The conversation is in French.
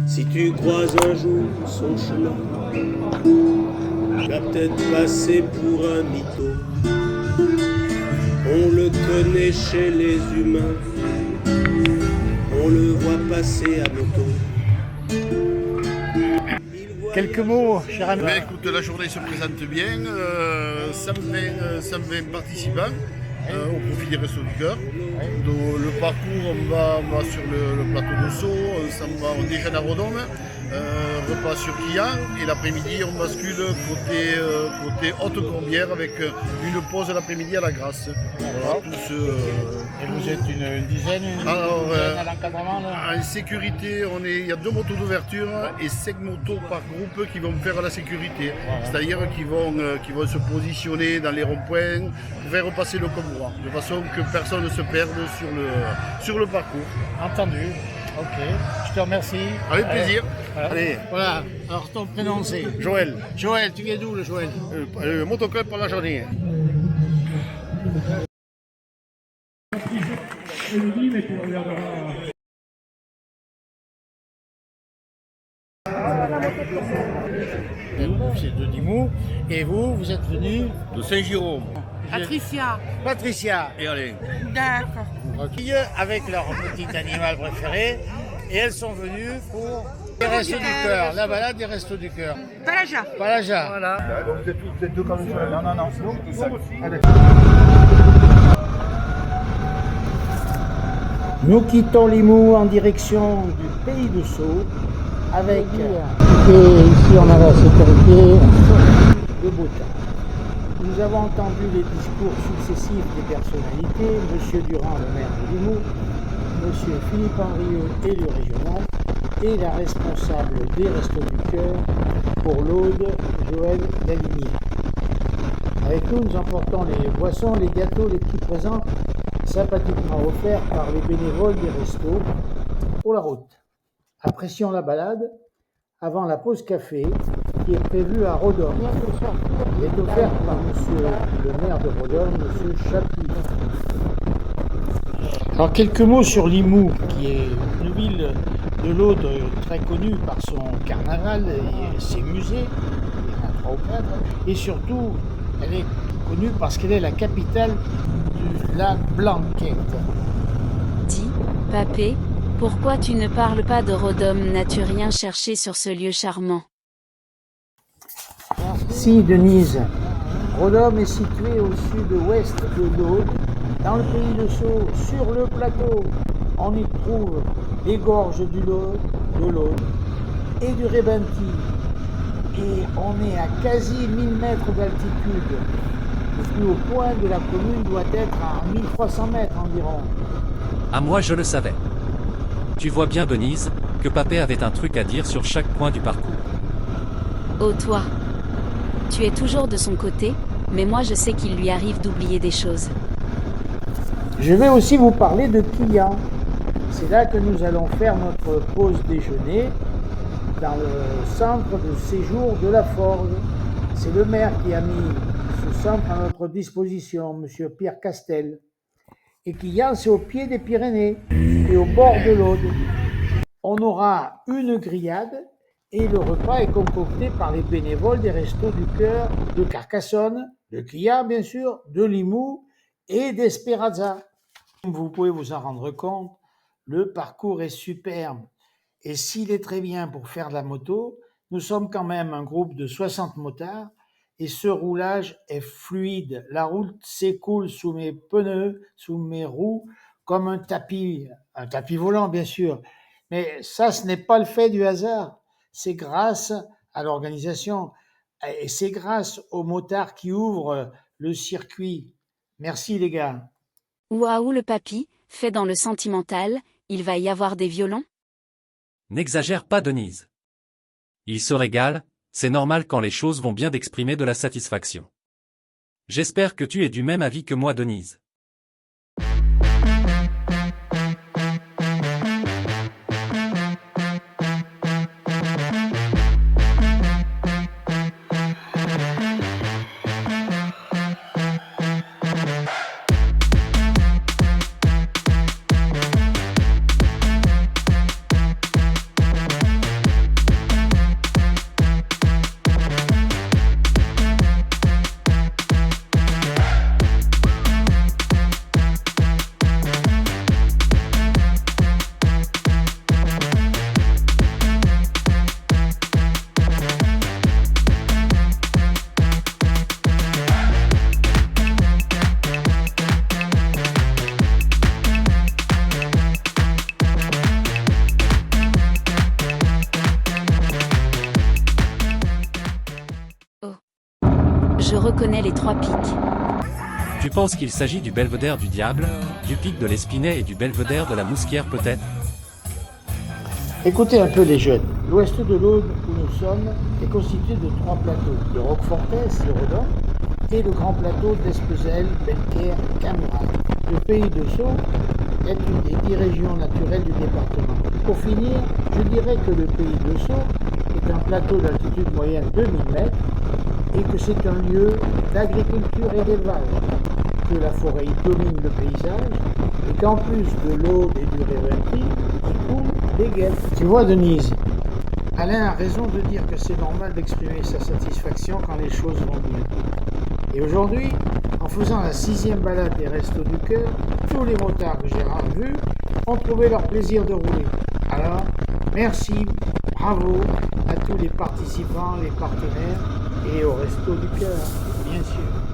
Si tu croises un jour son chemin, tu vas peut-être passer pour un mytho. On le connaît chez les humains, on le voit passer à moto. Quelques mots, cher ami. Écoute, la journée se présente bien, 120 participants au profit des Restos du Cœur. Donc, le parcours, on va sur le plateau de Sceaux, on déjeune à Rodome, repas sur Quillan, et l'après-midi on bascule côté Haute-Corbière avec une pause l'après-midi à la Grasse. Voilà, Et vous êtes une dizaine, à l'encadrement là. En sécurité, il y a 2 motos d'ouverture et 5 motos par groupe qui vont faire la sécurité. Voilà. C'est-à-dire qu'ils vont se positionner dans les ronds-points pour faire passer le convoi, de façon que personne ne se perde sur le parcours. Entendu. Ok. Je te remercie. Avec plaisir. Voilà. Allez. Voilà. Alors ton prénom c'est Joël. Joël, tu viens d'où le Joël? Le motoclub pour la journée. C'est de Dimou. Et vous êtes venu De Saint-Jérôme. Patricia. Patricia Et allez. D'accord. avec leur petit animal préféré. Et elles sont venues pour les Restos du Cœur, la balade des Restos du Cœur. Balaja. Balaja. Voilà. Vous êtes deux comme ça. Non. Nous quittons Limoux en direction du pays de Sceaux avec et ici on a la sécurité de beau temps. Nous avons entendu les discours successifs des personnalités, M. Durand, le maire de Limoux, M. Philippe Henrieux, élu régional, et la responsable des Restos du Cœur pour l'Aude, Joël Lalimier. Avec nous, nous emportons les boissons, les gâteaux, les petits présents sympathiquement offerts par les bénévoles des restos pour la route. Apprécions la balade avant la pause café qui est prévue à Rodome. Elle est offerte par monsieur le maire de Rodome, monsieur Chapuis. Alors quelques mots sur Limoux, qui est une ville de l'Aude très connue par son carnaval et ses musées, il y en a 3 ou 4, et surtout elle est connue parce qu'elle est la capitale de la Blanquette. Dis, Papé, pourquoi tu ne parles pas de Rodome? N'as-tu rien cherché sur ce lieu charmant? Si, Denise, Rodome est situé au sud-ouest de l'Aude, dans le pays de Sceaux, sur le plateau. On y trouve les gorges de l'Aude et du Rébenti. Et on est à quasi 1000 mètres d'altitude. Le plus haut point de la commune doit être à 1300 mètres environ. Ah, moi je le savais. Tu vois bien, Denise, que Papé avait un truc à dire sur chaque point du parcours. Oh toi, tu es toujours de son côté, mais moi je sais qu'il lui arrive d'oublier des choses. Je vais aussi vous parler de Quillan. C'est là que nous allons faire notre pause déjeuner dans le centre de séjour de la Forge. C'est le maire qui a mis ce centre à notre disposition, monsieur Pierre Castel. Et Quillan, c'est au pied des Pyrénées et au bord de l'Aude. On aura une grillade et le repas est concocté par les bénévoles des Restos du Cœur de Carcassonne, de Quillan bien sûr, de Limoux et d'Esperanza. Comme vous pouvez vous en rendre compte, le parcours est superbe. Et s'il est très bien pour faire de la moto, nous sommes quand même un groupe de 60 motards et ce roulage est fluide. La route s'écoule sous mes pneus, sous mes roues, comme un tapis volant bien sûr. Mais ça, ce n'est pas le fait du hasard. C'est grâce à l'organisation et c'est grâce aux motards qui ouvrent le circuit. Merci les gars. Waouh le papy, fait dans le sentimental, il va y avoir des violons? N'exagère pas, Denise. Il se régale, c'est normal quand les choses vont bien d'exprimer de la satisfaction. J'espère que tu es du même avis que moi, Denise. je reconnais les 3 pics. Tu penses qu'il s'agit du belvédère du diable, du pic de l'Espinay et du belvédère de la Mousquière peut-être? Écoutez un peu les jeunes. L'ouest de l'Aude où nous sommes est constitué de 3 plateaux, de Roquefortès, de Redon, et le grand plateau d'Espezel, Belcaire, Camuraille. Le pays de Sceaux est une des 10 régions naturelles du département. Pour finir, je dirais que le pays de Sceaux est un plateau d'altitude moyenne de 2000 mètres et que c'est un lieu d'agriculture et d'élevage, que la forêt y domine le paysage et qu'en plus de l'Aude et du Réventi, il coule des guêpes. Tu vois Denise, Alain a raison de dire que c'est normal d'exprimer sa satisfaction quand les choses vont bien. Et aujourd'hui, en faisant la 6e balade des Restos du Cœur, tous les motards que j'ai revus ont trouvé leur plaisir de rouler. Alors, merci, bravo à tous les participants, les partenaires et aux Restos du Cœur, bien sûr.